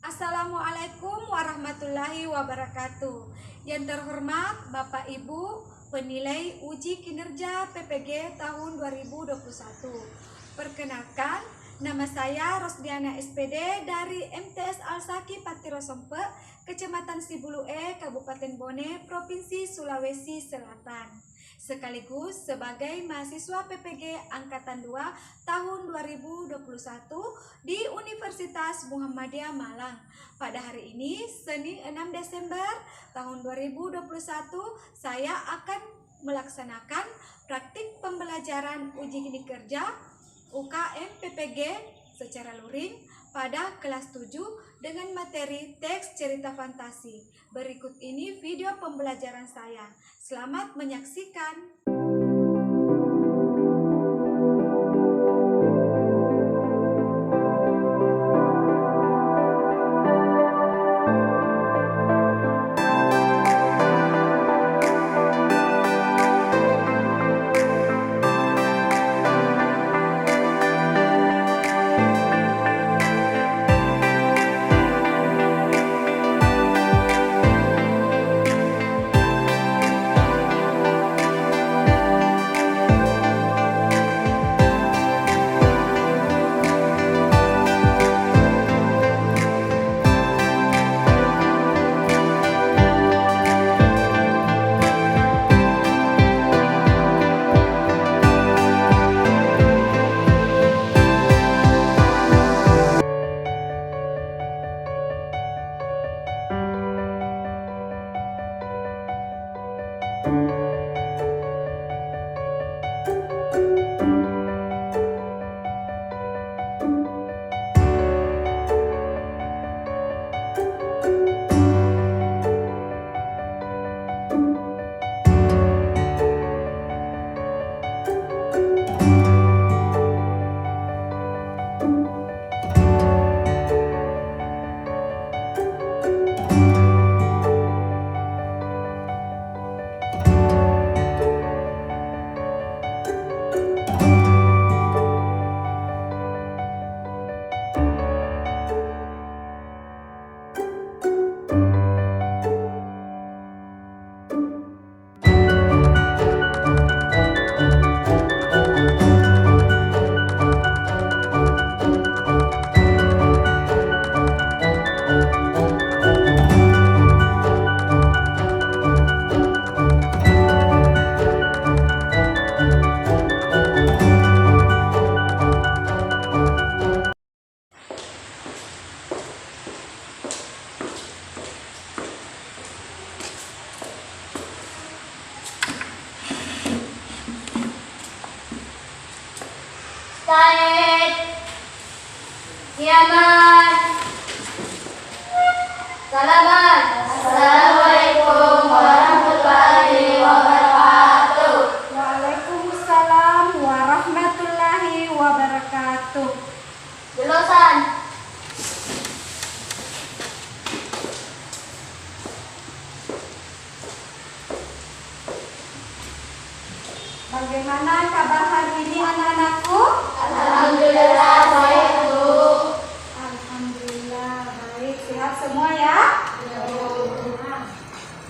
Assalamualaikum warahmatullahi wabarakatuh. Yang terhormat Bapak Ibu penilai uji kinerja PPG tahun 2021. Perkenalkan, nama saya Rosdiana SPD dari MTS Al-Saki Patiro Sompe, Kecamatan Sibulu E, Kabupaten Bone, Provinsi Sulawesi Selatan. Sekaligus sebagai mahasiswa PPG Angkatan 2 tahun 2021 di Universitas Muhammadiyah Malang. Pada hari ini, Senin 6 Desember tahun 2021, saya akan melaksanakan praktik pembelajaran uji kerja UKM PPG secara luring pada kelas 7 dengan materi teks cerita fantasi. Berikut ini video pembelajaran saya. Selamat menyaksikan. Said, Kiamat, Salaman. Assalamualaikum warahmatullahi wabarakatuh. Waalaikumsalam warahmatullahi wabarakatuh. Jurusan Bagaimana kabar hari ini anak-anakku? Alhamdulillah baik, Bu. Alhamdulillah baik, sehat semua ya?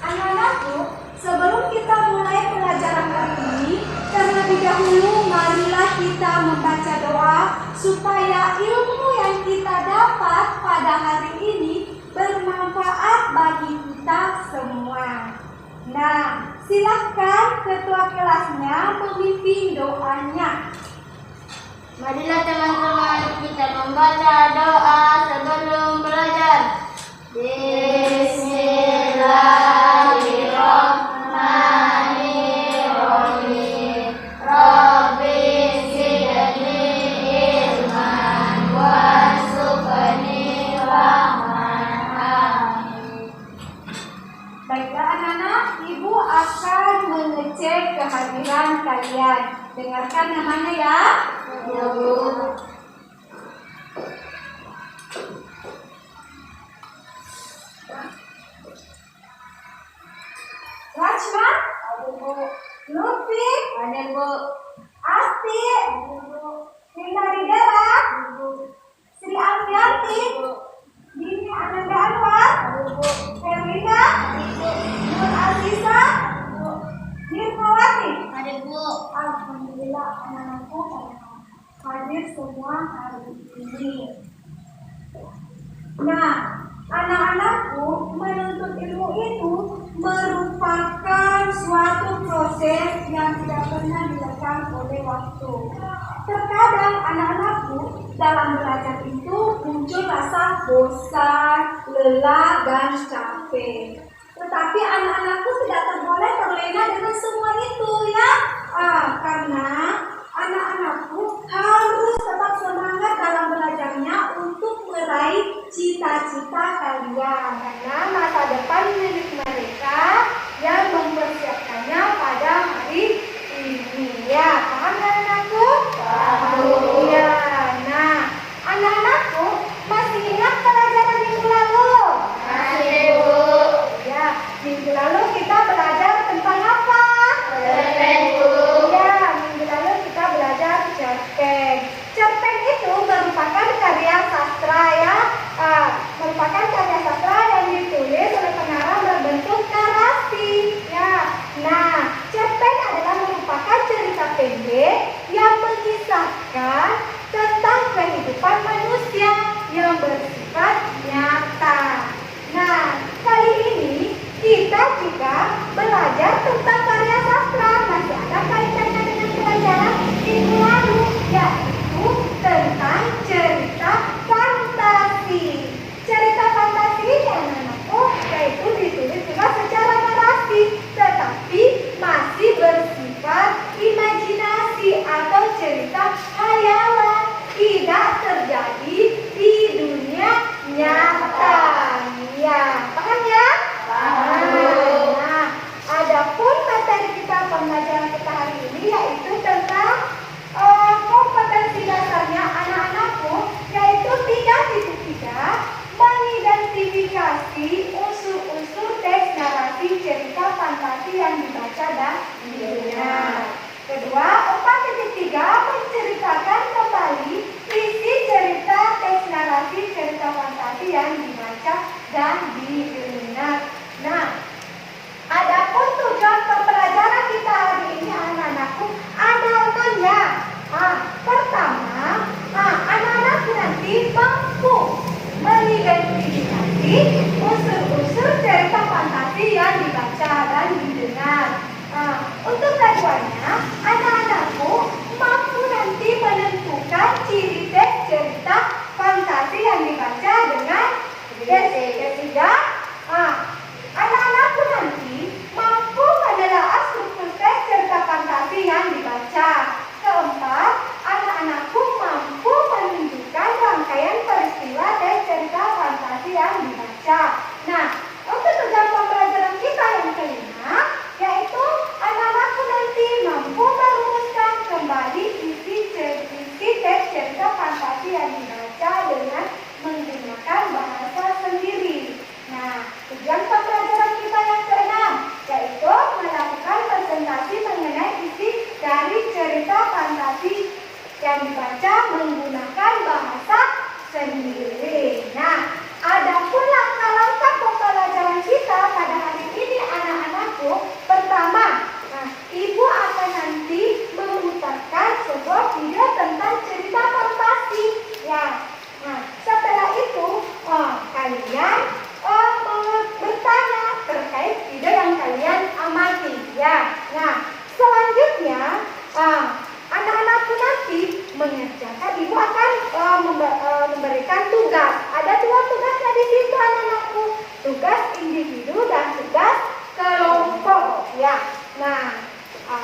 Anak-anakku, sebelum kita mulai pelajaran kali ini, terlebih dahulu marilah kita membaca doa supaya ilmu yang kita dapat pada hari ini bermanfaat bagi kita semua. Nah, silahkan ketua kelasnya memimpin doanya. Marilah teman-teman kita membaca doa sebelum belajar. Bismillahirrahmanirrahim. Rabbi zidni ilman warzuqni rahman. Baiklah anak-anak, Ibu akan mengecek kehadiran kalian. Dengarkan namanya ya. Ya, Bu. Rachman, Lutfi, Asti, Rina Ridera, Sri Alfianti, Dini hari ini. Nah, anak-anakku, menuntut ilmu itu merupakan suatu proses yang tidak pernah dilakukan oleh waktu. Terkadang anak-anakku dalam belajar itu muncul rasa bosan, lelah, dan capek. Tetapi anak-anakku tidak boleh terlena dengan semua itu ya. Karena anak-anakku harus tetap semangat dalam belajarnya untuk meraih cita-cita kalian. Karena masa depan milik mereka yang mempersiapkannya pada hari ini. Ya, paham kan anakku? Paham. Ya, nah, anak-anakku masih ingat pelajaran minggu lalu? Masih, Bu. Ya, minggu lalu kita belajar tentang apa? Cerpen, Bu. Ya, minggu lalu kita belajar cerpen. Cerpen itu merupakan karya sastra ya, merupakan karya sastra yang ditulis oleh pengarang berbentuk narasi. Ya, nah, cerpen adalah merupakan cerita pendek yang mengisahkan tentang kehidupan manusia yang bersifat nyata. Nah, kali ini kita juga belajar tentang karya sastra. Masih ada kaitannya dengan pelajaran minggu lalu, yaitu tentang cerita fantasi. Cerita fantasi anak-anakku yaitu ditulis juga secara narasi, tetapi masih bersifat imajinasi atau cerita hayalan, tidak terjadi di dunia nyata. Ya, paham ya? Paham. Nah, adapun materi kita pembelajaran kita hari ini yaitu tentang kompetensi dasarnya anak-anakku, yaitu 3.3 mengidentifikasi unsur-unsur teks narasi cerita fantasi yang dibaca dan didengar. Kedua, 4.3 menceritakan kembali isi cerita teks narasi cerita fantasi yang dibaca dan didengar. Nah, adapun tujuan pembelajaran kita hari ini anak-anakku ada 6 ya. Pertama, anak-anakku nanti mampu mengidentifikasi unsur-unsur cerita fantasi yang dibaca dan didengar. Untuk keduanya, anak-anakku mampu nanti menentukan ciri teks cerita fantasi yang dibaca dengan ketiga, anak-anakku nanti mampu menelaah struktur teks cerita fantasi yang dibaca. Keempat, anak-anakku mampu menunjukkan rangkaian peristiwa teks cerita fantasi yang dibaca. Nah, untuk tujuan pembelajaran kita yang kelima, yaitu anak-anakku nanti mampu merumuskan kembali isi teks cerita fantasi yang dibaca dengan menggunakan bahasa sendiri. Nah, tujuan pembelajaran kita yang keenam, yaitu melakukan presentasi mengenai isi dari cerita fantasi yang dibaca menggunakan bahasa sendiri. Nah, adapun langkah-langkah pembelajaran kita pada hari ini anak-anakku, pertama, Ibu akan nanti memutarkan sebuah video tentang cerita fantasi. Ya, setelah itu kalian bertanya terkait video yang kalian amati. Ya, nah selanjutnya anak-anakku nanti mengerjakan. Ibu akan memberikan tugas. Ada 2 tugasnya di situ anak-anakku. Tugas individu dan tugas kelompok. Ya, nah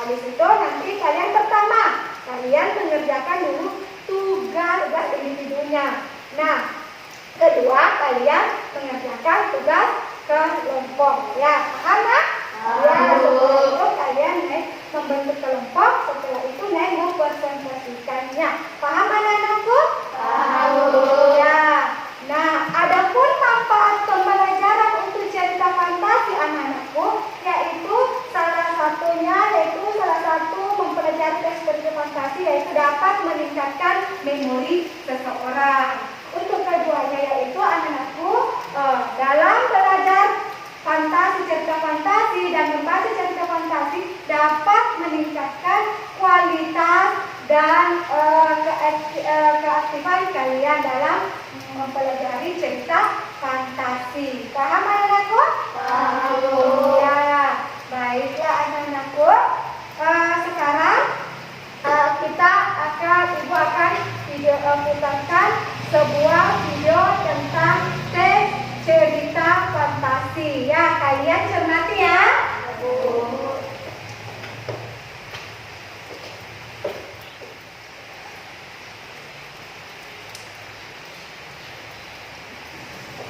di situ nanti kalian pertama kalian mengerjakan dulu tugas individunya. Nah, kedua kalian mengerjakan tugas kelompok. Ya, paham kan? Ya, setelah itu kalian membentuk kelompok. Setelah itu mempresentasikannya. Paham anak-anakku? Paham. Ya. Nah, adapun manfaat pembelajaran untuk cerita fantasi anak-anakku, yaitu salah satu mempelajari teks cerita fantasi yaitu dapat meningkatkan memori seseorang. Untuk keduanya yaitu anak-anakku dalam belajar cerita fantasi dan membaca cerita fantasi dapat meningkatkan kualitas dan keaktifan membantukan kalian dalam mempelajari cerita fantasi. Paham anak-anakku? Paham. Ya, baiklah anak-anakku. Sekarang Ibu akan putarkan sebuah video tentang teks cerita fantasi. Ya, kalian cermati ya.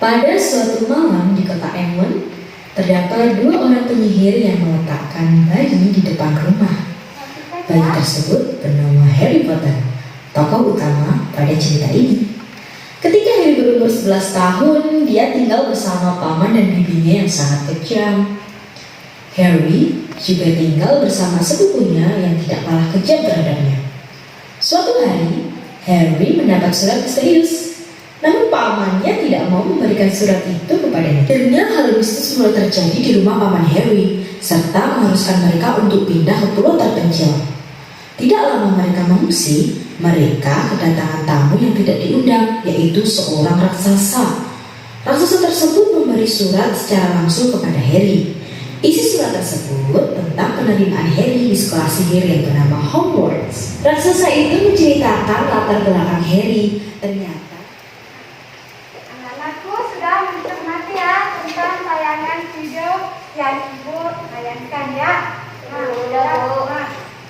Pada suatu malam di kota Emon, terdapat dua orang penyihir yang meletakkan bayi di depan rumah. Bayi tersebut bernama Harry Potter, tokoh utama pada cerita ini. Ketika Harry berumur 11 tahun, dia tinggal bersama paman dan bibinya yang sangat kejam. Harry juga tinggal bersama sepupunya yang tidak kalah kejam terhadapnya. Suatu hari, Harry mendapat surat misterius. Namun pamannya tidak mau memberikan surat itu kepadanya. Akhirnya hal mistis mulai terjadi di rumah paman Harry, serta mengharuskan mereka untuk pindah ke pulau terpencil. Tidak lama mereka mengungsi, mereka kedatangan tamu yang tidak diundang, yaitu seorang raksasa. Raksasa tersebut memberi surat secara langsung kepada Harry. Isi surat tersebut tentang penerimaan Harry di sekolah sihir yang bernama Hogwarts. Raksasa itu menceritakan latar belakang Harry. Ternyata Anak-anakku sudah mencermati ya tentang tayangan video yang Ibu tayangkan ya.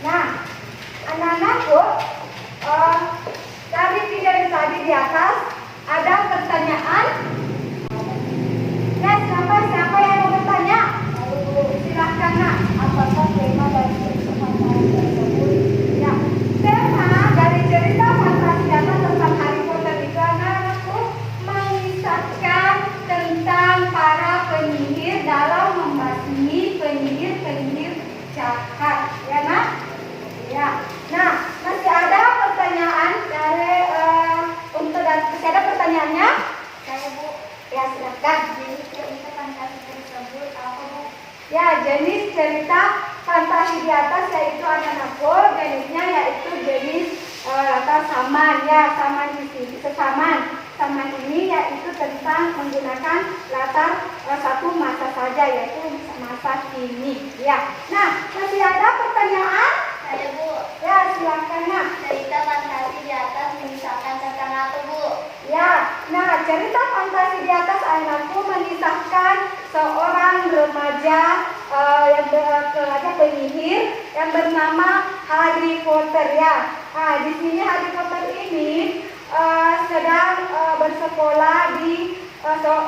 Nah, anak-anakku, dari video yang tadi di atas ada pertanyaan. Ya, siapa yang mau bertanya? Silahkan nak. Apakah tema dari cerita fantasi tersebut? Ya, tema dari cerita fantasi tentang Harry Potter itu anak-anakku mengisahkan tentang para penyihir dalam membasmi penyihir-penyihir jahat. Ya nak? Ya. Nah, masih ada pertanyaan dari masih ada pertanyaannya? Saya Bu. Ya, silakan. Jenis cerita fantasi tersebut apa Bu? Ya, jenis cerita fantasi di atas yaitu anak-anakku, jenisnya yaitu jenis latar saman ya, saman di sini sesaman. Saman ini yaitu tentang menggunakan latar satu masa saja yaitu masa kini ya. Nah, masih ada pertanyaan? Saya Bu. Ya, silakan nak. Cerita fantasi di atas mengisahkan tentang apa Bu? Ya, nah cerita fantasi di atas anakku mengisahkan seorang remaja penyihir yang bernama Harry Potter ya. Nah, di sini Harry Potter ini sedang bersekolah di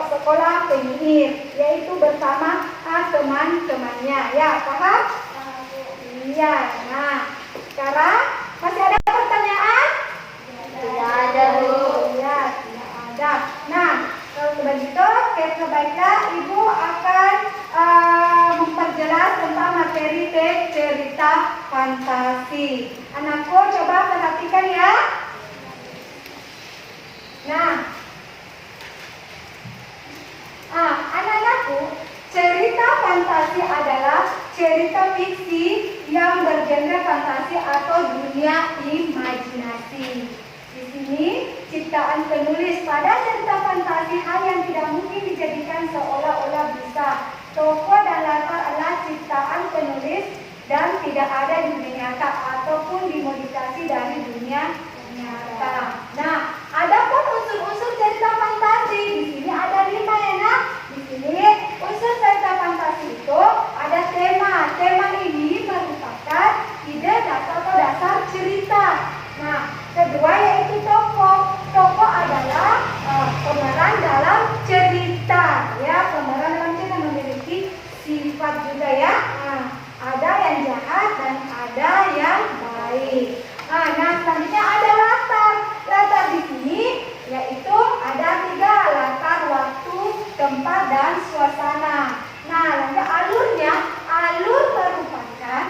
sekolah penyihir, yaitu bersama teman-temannya. Ya, paham? Iya. Nah, sekarang masih ada pertanyaan? Tidak ada Bu. Ya, tidak ada. Nah, kalau begitu, baiklah Ibu akan memperjelas tentang materi teks cerita fantasi. Anakku coba perhatikan ya. Nah, anak-anakku, cerita fantasi adalah cerita fiksi yang bergenre fantasi atau dunia imajinasi. Di sini ciptaan penulis pada cerita fantasi hal yang tidak mungkin dijadikan seolah-olah bisa. Tokoh dan latar adalah ciptaan penulis dan tidak ada di dunia nyata ataupun dimodifikasi dari dunia nyata. Nah, ada pun unsur-unsur cerita fantasi. Di sini ada 5 ya nak. Di sini unsur cerita fantasi itu ada tema. Tema ini merupakan ide atau dasar cerita. Nah, kedua yaitu tokoh. Tokoh adalah pemeran dalam cerita. Ya, pemeran dalam cerita memiliki sifat juga ya. Nah, ada yang jahat dan ada yang baik. Nah, selanjutnya ada latar. Latar di sini yaitu ada 3 latar: waktu, tempat, dan suasana. Nah, lanjut alurnya. Alur merupakan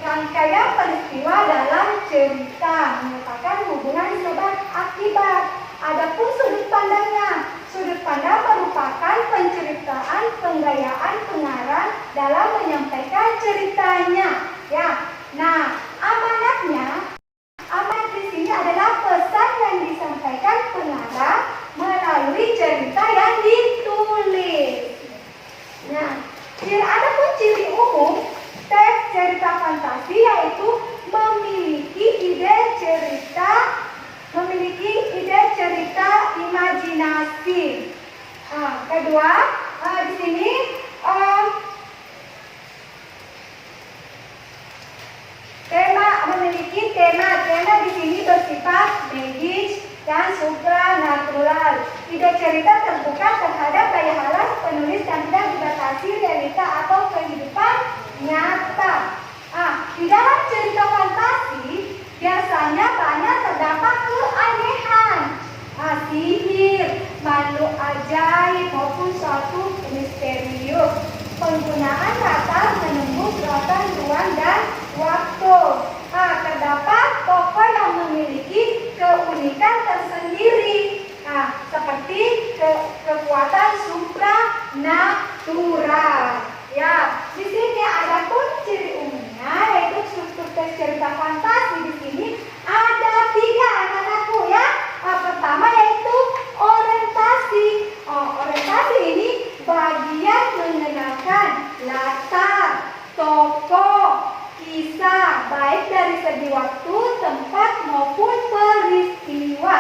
rangkaian peristiwa dalam cerita, merupakan hubungan sebab akibat. Adapun sudut pandangnya. Sudut pandang merupakan penceritaan, penggayaan pengarang dalam menyampaikan ceritanya. Ya. Nah, amanat di sini adalah pesan yang disampaikan Adapun ciri umum teks cerita fantasi yaitu memiliki ide cerita imajinasi. Kedua, di sini memiliki tema di sini bersifat magis dan supranatural. Ide cerita terbuka terhadap daya halas penulis dan tidak dibatasi realita atau kehidupan nyata. Di dalam cerita fantasi biasanya banyak terdapat keanehan, sihir, makhluk ajaib maupun suatu misterius. Penggunaan latar menembus lautan ruang dan waktu. Terdapat tokoh yang memiliki keunikan tersendiri, seperti kekuatan supranatural. Ya, di sini ada pun ciri umumnya yaitu struktur teks cerita fantasi. Di sini ada 3 anak-anakku ya. Pertama yaitu orientasi. Orientasi ini bagian mengenalkan latar, tokoh, kisah baik dari segi waktu, tempat maupun peristiwa.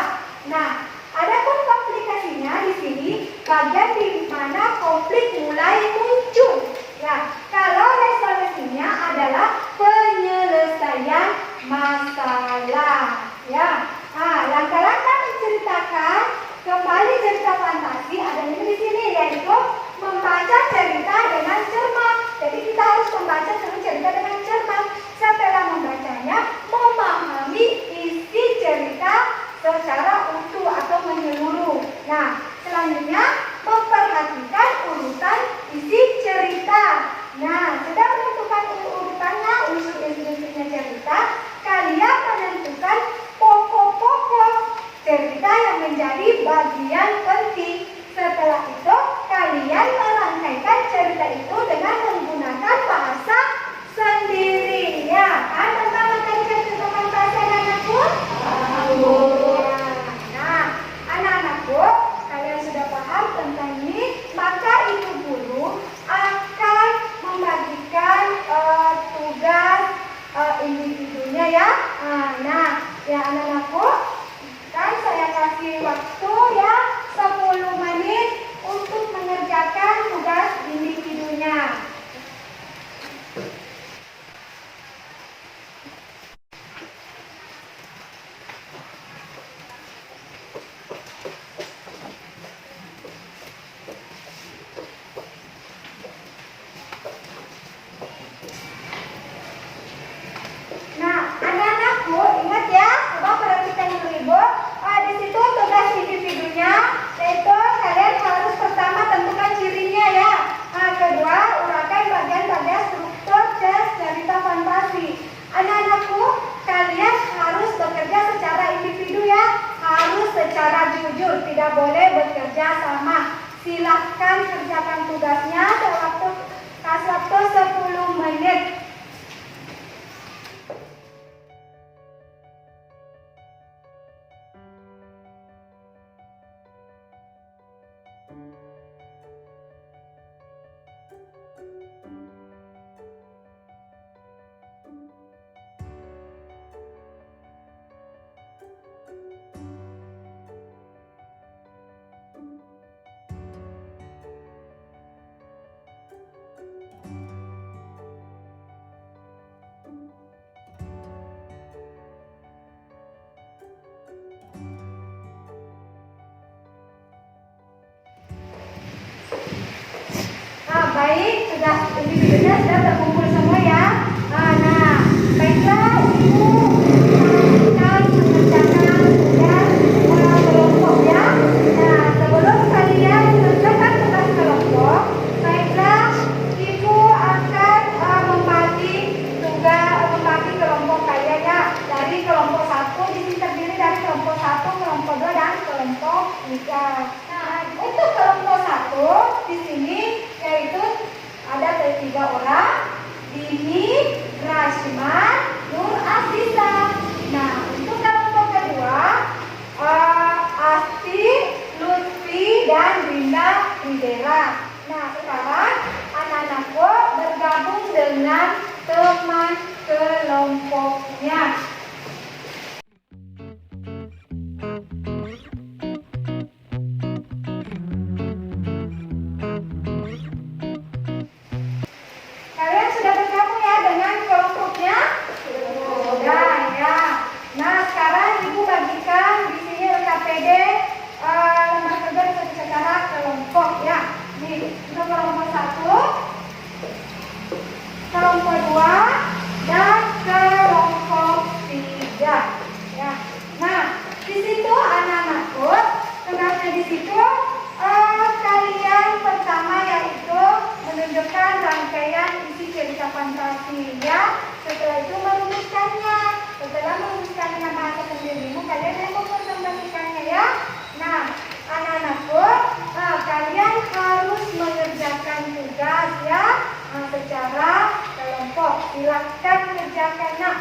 Nah, adapun komplikasinya di sini bagian di mana konflik mulai muncul. Ya, kalau resolusinya adalah penyelesaian masalah. Ya, langkah-langkah menceritakan kembali cerita fantasi adanya di sini yaitu membaca cerita dengan cermat. Jadi kita harus membaca cerita dengan cermat. Setelah membacanya, memahami isi cerita secara utuh atau menyeluruh. Nah, selanjutnya memperhatikan urutan isi cerita. Nah, sudah menentukan urutannya, unsur-unsurnya cerita, kalian menentukan pokok-pokok cerita yang menjadi bagian penting. Setelah itu, kalian merangkaikan cerita itu dengan menggunakan bahasa sendiri. Ya, kan tentang cerita fantasi anak-anakku? Nah, anak-anakku, kalian sudah paham tentang ini, maka ibu guru akan membagikan tugas individunya ya. Nah, ya anak-anakku, kan saya kasih waktu ya 10 menit untuk mengerjakan tugas individunya. Nah, anak-anakku ingat ya, coba perhatikan dulu ibu. Di situ tugas individunya, yaitu kalian harus pertama tentukan cirinya ya. Kedua, uraikan bagian-bagian struktur teks cerita fantasi. Anak-anakku, kalian harus bekerja secara individu ya, harus secara jujur, tidak boleh bekerja sama. Silahkan kerjakan tugasnya kasih waktu 10 menit. Baik, sudah individunya sudah terkumpul semua ya. Nah, baiklah ibu akan mengerjakan tugas kelompok ya. Nah, sebelum kalian mengerjakan tugas kelompok, baiklah ibu akan membagi kelompok kalian ya. Dari kelompok 1 di sini terdiri dari kelompok 1, kelompok 2 dan kelompok 3. Nah, untuk kelompok 1 di sini yaitu ada 3 orang, Dini, Rashman, Nur Asisa. Nah, untuk kelompok kedua, Asti, Lutfi, dan Rinda Ridela. Nah, sekarang anak-anakku bergabung dengan teman kelompoknya. Kalian sudah bergabung ya dengan kelompoknya? Sudah ya. Nah, sekarang Ibu bagikan di sini RKPD lembar kerja secara kelompok ya. Nih, untuk kelompok 1, kelompok 2, dan kelompok 3 ya. Nah, di situ anak-anakku, tugasnya di situ kalian pertama yaitu menunjukkan rangkaian isi cerita fantasi ya. Setelah itu merumuskannya. Setelah merumuskan dengan bahasa sendirimu, kalian yang mempresentasikannya ya. Nah, anak-anakku, kalian harus mengerjakan tugas ya secara kelompok. Silakan kerjakan nak.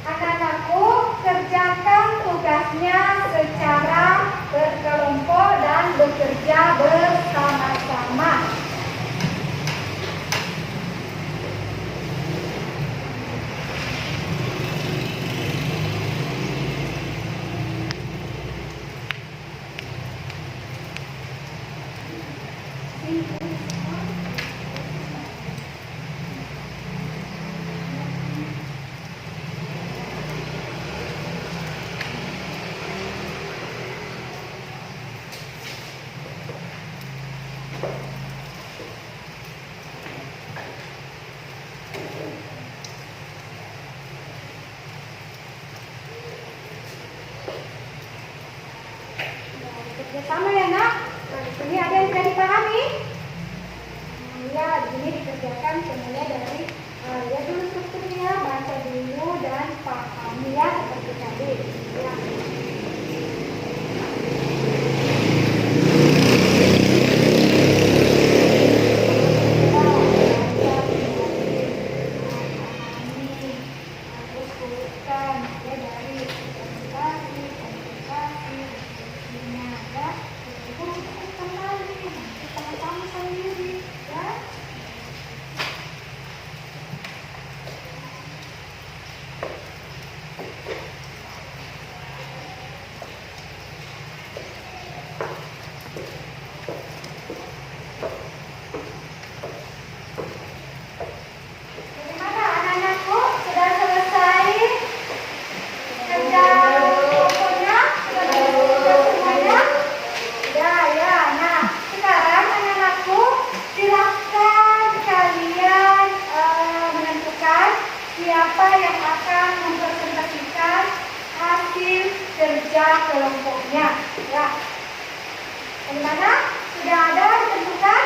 Anak-anakku, kerjakan tugasnya secara berkelompok dan bekerja bersama-sama. Bersama ya nak. Nah, di sini ada yang bisa dipahami? Ya, di sini dikerjakan semuanya dari lihat dulu strukturnya, baca dulu dan pahami ya seperti tadi. Ya. Bagaimana anak-anakku? Sudah selesai kerja kelompoknya? Sudah selesai semuanya? Sudah ya. Nah, sekarang anak-anakku silakan kalian menentukan siapa yang akan mempresentasikan hasil kerja kelompoknya. Ya. Bagaimana? Sudah ada ditentukan?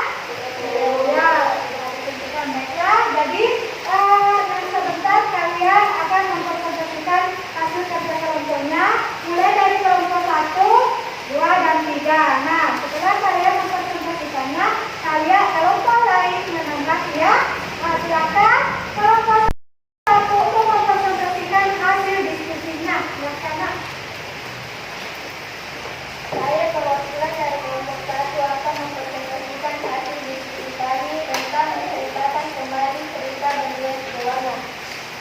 Ya, sudah ditentukan. Baiklah, jadi nanti sebentar kalian akan mempresentasikan hasil kerja kelompoknya mulai dari kelompok 1, 2, dan 3. Nah, setelah kalian mempresentasikannya, kalian kelompok lain menambah ya. Nah, silakan kelompok 1 untuk mempresentasikan hasil diskusinya. Silakan nak. Saya perwakilan dari kelompok 1 akan mempresentasikan hasil diskusi kami tentang menceritakan kembali cerita berlian berwarna.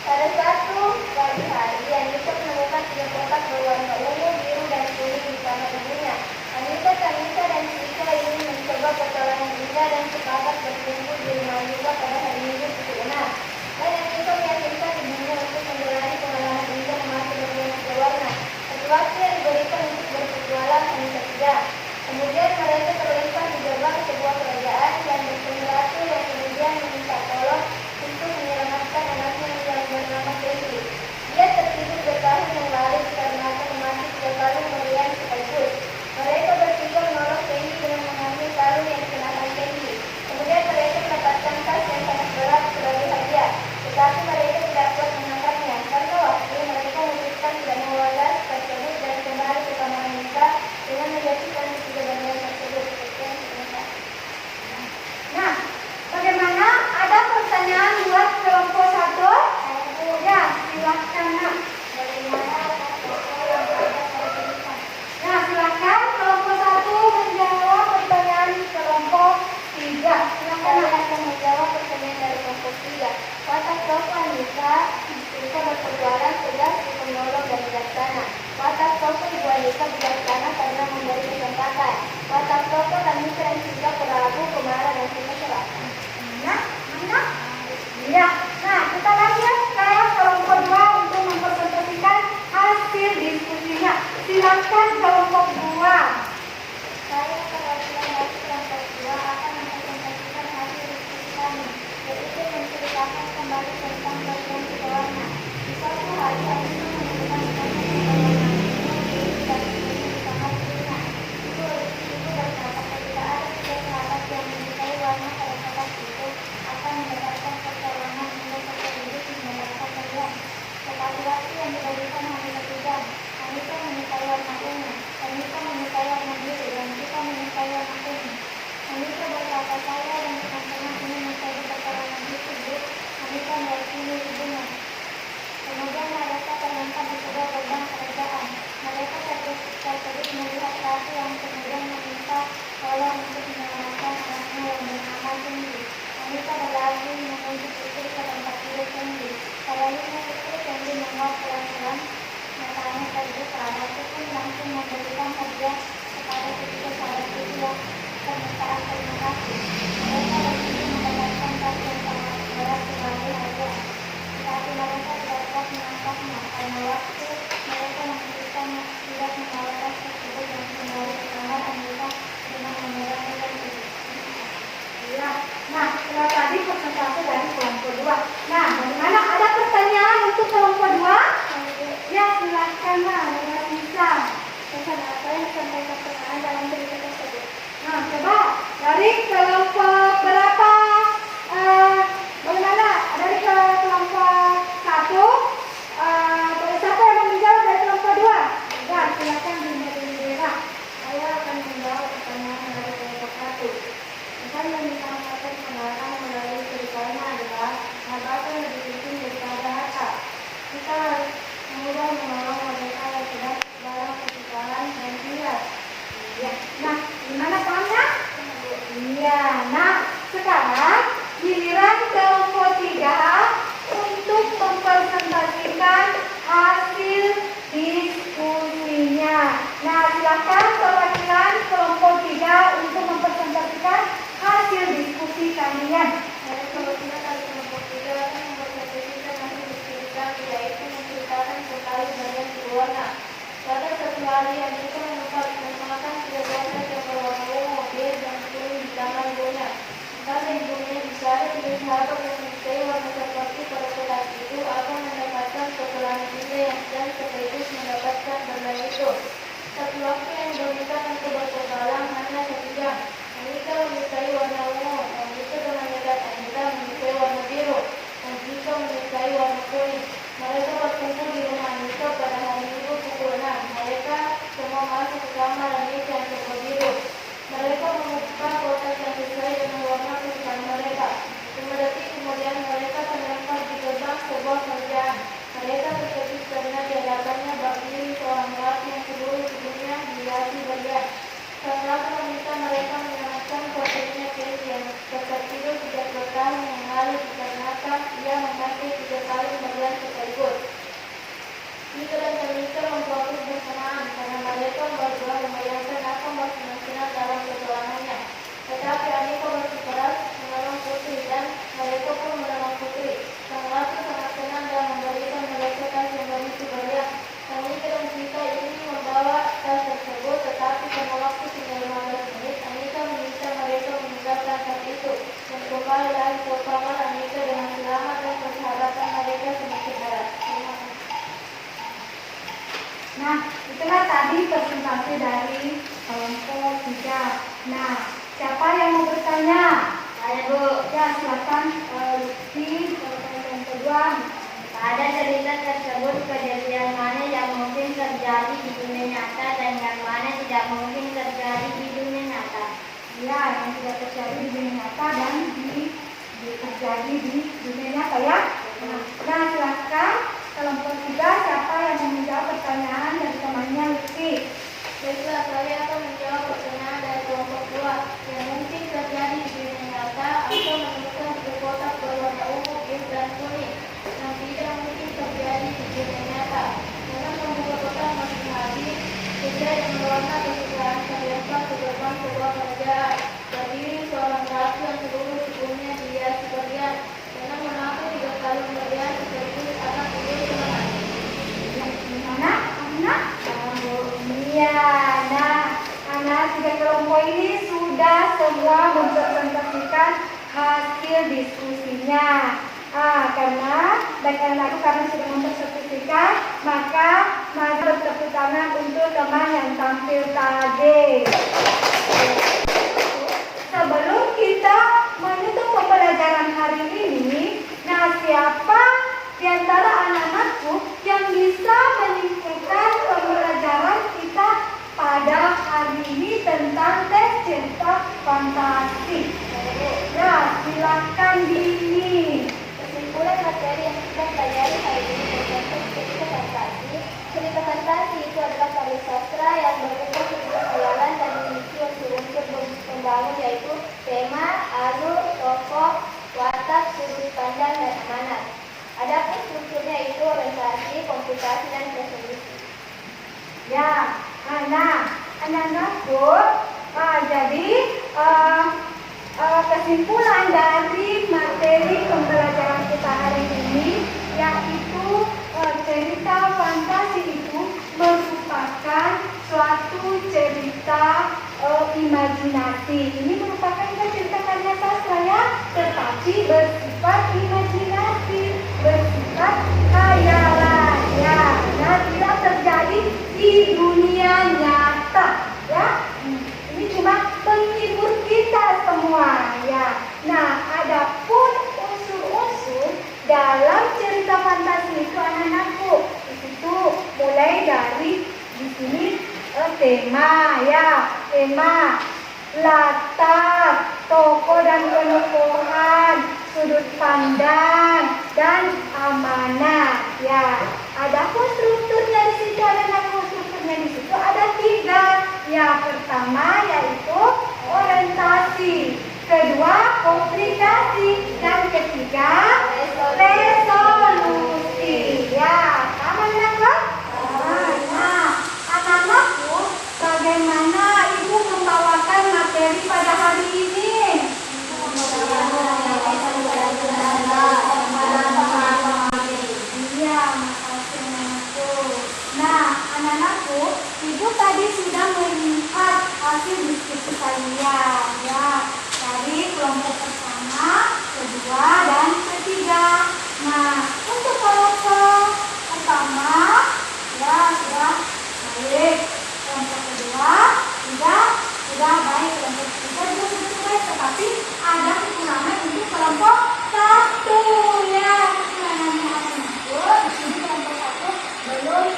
Pada suatu pagi hari, Anissa menemukan 3 kotak berwarna ungu, biru, dan kuning di kamar ibunya. Anissa tanya mereka bijaksana karena memberi kesempatan. Watak Toto dan Mitra juga peragu, pemarah, dan penyerah. Mana? Iya. Nah, kita lanjut sekarang kelompok 2 untuk mempresentasikan hasil diskusinya. Silakan kelompok 2. Saya perwakilan dari kelompok 2 akan mempresentasikan hasil diskusi kami, yaitu menceritakan kembali tentang bagian berwarna. Di suatu hari, Aisyah menemukan sepatu berwarna biru dan biru sangat berguna. Ibu berkata, ketika ada 3 sahabat yang menyukai warna pada kotak itu akan mendapatkan pertolongan untuk sekaligus mendapatkan hadiah. Laki-laki yang dibagikan hanya 1 jam. Anissa menyukai warna ungu, Anissa menyukai warna biru, dan kita menyukai warna kuning. Anissa berkata, saya dan teman-teman ini mencari pertolongan itu, Bu. Anissa meyakini ibunya. Kemudian mereka terlempar di sebuah gerbang kerajaan. Mereka terkejut melihat ratu yang kemudian meminta tolong untuk menyelamatkan anaknya yang bernama Cindy. Anissa berlari menuju putri ke tempat tidur Cindy. Sayangnya putri Cindy menguap pelan-pelan. Matanya terbuka, ratu pun langsung memberikan hadiah kepada ketiga sahabat itu yang permintaan terima kasih. Mereka bersedia mendapatkan tas yang sangat berat sebagai hadiah. Tetapi mereka tidak dapat menangkapnya karena waktu mereka memutuskan tidak membawa tas tersebut dan kembali ke kamar Anissa dengan memegangi Cindy. Iya. Nah, setelah tadi presentasi dari kelompok 2. Nah, bagaimana? Ada pertanyaan untuk kelompok 2? Ya, silakan Mbak, dengan bisa. Pesan apa yang disampaikan pertanyaan dalam cerita tersebut? Nah, coba dari kelompok berapa? Bagaimana? Dari kelompok 1, siapa yang mau menjawab dari kelompok 2? Ya, silakan Bunda. Saya akan menjawab pertanyaan dari kelompok 1. Pesan yang disampaikan pengarang melalui ceritanya adalah harta lebih penting daripada harta. Kita harus mudah menolong mereka yang sedang dalam kesusahan dan pilihan. Ya. Nah, gimana soalnya? Iya. Nah, sekarang giliran kelompok 3 untuk mempresentasikan hasil diskusinya. Nah, silakan perwakilan kelompok 3 untuk mempresentasikan hasil diskusi kalian. Saya perwakilan dari kelompok 3 akan mempresentasikan hasil diskusi kami, yaitu menceritakan sekali bagian berwarna. Pada suatu hari, Anissa menemukan 3 bola yang berwarna ungu, biru, dan kuning di tangan ibunya. Kata ibunya, jika ada 3 sahabat yang menyukai warna seperti pada kotak itu akan mendapatkan pertolongan juga yang sedang sekaligus mendapatkan benda itu. Satu waktu yang diberikan untuk berpetualang hanya 1 jam. Anissa menyukai warna ungu, Anissa dengan nekat Anissa menyukai warna biru, dan Anissa menyukai warna kuning. Mereka berkumpul di rumah Anissa pada hari Minggu pukul 6. Mereka semua masuk ke kamar Anissa yang biru. Mereka membuka kotak yang sesuai dengan warna kesukaan mereka. 5 detik kemudian mereka terlempar di gerbang sebuah kerajaan. Mereka terkejut karena di hadapannya berdiri seorang lelaki yang seluruh tubuhnya dihiasi berlian. Sang ratu meminta mereka menyelamatkan putrinya Cindy yang tertidur 30 tahun yang lalu dikarenakan ia memakai 3 kali berlian sekaligus. Mika dan Anissa memprotes bersamaan karena mereka berdua membayangkan akan bersenang-senang dalam petualangannya. Tetapi Anissa bersikeras menolong putri dan mereka pun menolong putri. Sang ratu sangat senang dan memberikan mereka tas yang berisi berlian. Anissa dan Mika ini membawa tas tersebut, tetapi pada waktu tinggal 15 menit, Anissa meminta mereka meninggalkan tas itu dan kembali lagi ke kamar Anissa dengan selamat dan persahabatan mereka semakin erat. Terima kasih. Nah, itulah tadi presentasi dari kelompok 3. Nah, siapa yang mau bertanya? Saya, Bu. Ya, silakan Lutfi, kelompok 2. Pada cerita tersebut, kejadian mana yang mungkin terjadi di dunia nyata dan yang mana tidak mungkin terjadi di dunia nyata? Ya, yang tidak terjadi di dunia nyata dan terjadi di dunia nyata ya. Nah, silakan kelompok 3 siapa yang mau menjawab pertanyaan dari temannya Lutfi? Baiklah, saya akan menjawab pertanyaan dari kelompok 2. Yang mungkin terjadi di dunia nyata atau menemukan 3 kotak berwarna ungu, biru, dan kuning. Yang tidak mungkin terjadi di dunia nyata. Dalam membuka kotak masing-masing, kejadian dalam sebuah kerajaan. Berdiri seorang ratu yang seluruh tubuhnya dihiasi berlian. Karena mengaku 3 kali berlian sekaligus anak ibu teman. Anak? Iya. Nah, anak 3 kelompok ini sudah semua mempresentasikan hasil diskusinya. Karena baik anakku karena sudah mempresentasikan, maka mari bertepuk tangan untuk teman yang tampil tadi. Sebelum kita menutup pembelajaran hari ini, nah siapa di antara anak-anakku yang bisa menyimpulkan pembelajaran kita pada hari ini tentang tes cerita fantasi? Ya, silakan Dini. Kesimpulan materi yang kita pelajari hari ini tentang cerita fantasi. Cerita fantasi itu adalah karya sastra yang berupa cerita khayalan dan memiliki unsur-unsur pembangun yaitu tema, alur, tokoh, watak, sudut pandang, dan amanat. Adapun strukturnya itu orientasi, komputasi, dan resolusi. Ya, anak-anakku, jadi kesimpulan dari materi pembelajaran kita hari ini yaitu cerita fantasi itu merupakan suatu cerita imajinasi. Ini merupakan cerita karya sastra ya, tetapi bersifat imajinasi, bersifat khayalan ya. Nah, tidak terjadi di dunia nyata ya. Ini cuma menghibur kita semua ya. Nah, adapun unsur-unsur dalam cerita fantasi itu anak-anakku, di situ mulai dari di sini tema ya, tema, latar, tokoh dan penokohan, sudut pandang, dan amanah ya. Adapun strukturnya di situ anak-anakku, strukturnya di situ ada 3. Yang pertama yaitu orientasi, kedua komplikasi, dan ketiga resolusi ya. Sama anak-anak? Nah, anak-anakku, bagaimana ibu membawakan materi pada hari ini? Iya, makasih anakku. Nah, anak-anakku, ibu tadi sudah melihat hasil diskusi kalian ya, dari kelompok pertama, kedua, dan ketiga. Nah, untuk kelompok pertama ya sudah baik, kelompok kedua juga sudah baik, kelompok ketiga juga sudah baik, tetapi ada kekurangan untuk kelompok 1 ya. Kekurangannya apa itu? Di sini kelompok 1 belum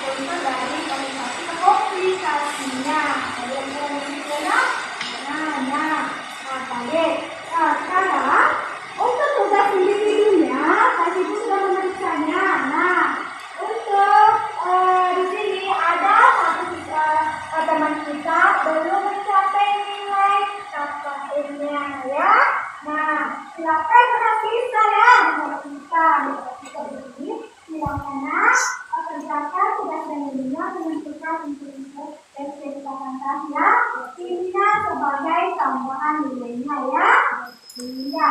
konten dari orientasi ke komplikasinya. Kalian mau ya? Nah, baik. Sekarang untuk tugas individunya, tadi ibu sudah memeriksanya. Nah, untuk di sini ada satu teman kita belum mencapai nilai KKM-nya ya. Nah, silakan perhatikan ya, perhatikan ini. Silakan kerjakan tugas dan ininya menentukan untuk tes cerita fantasi ya. Ininya sebagai tambahan nilainya ya. Iya,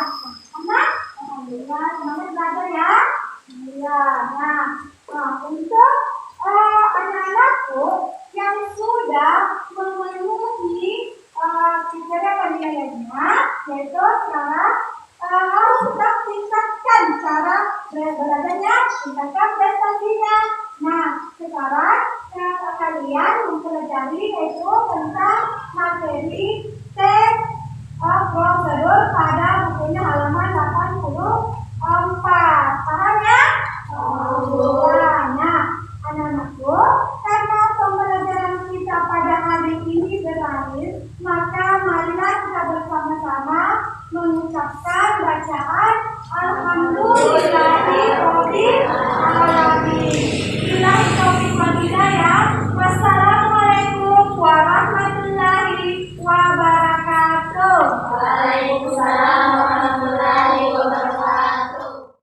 anak, alhamdulillah semangat belajar ya. Iya, nah untuk anak-anakku yang sudah memenuhi kriteria penilaiannya, yaitu sekarang harus tetap tingkatkan cara belajarnya, tingkatkan prestasinya. Nah, sekarang kalian mempelajari yaitu tentang materi tes prosedur pada bukunya halaman 84. Paham ya?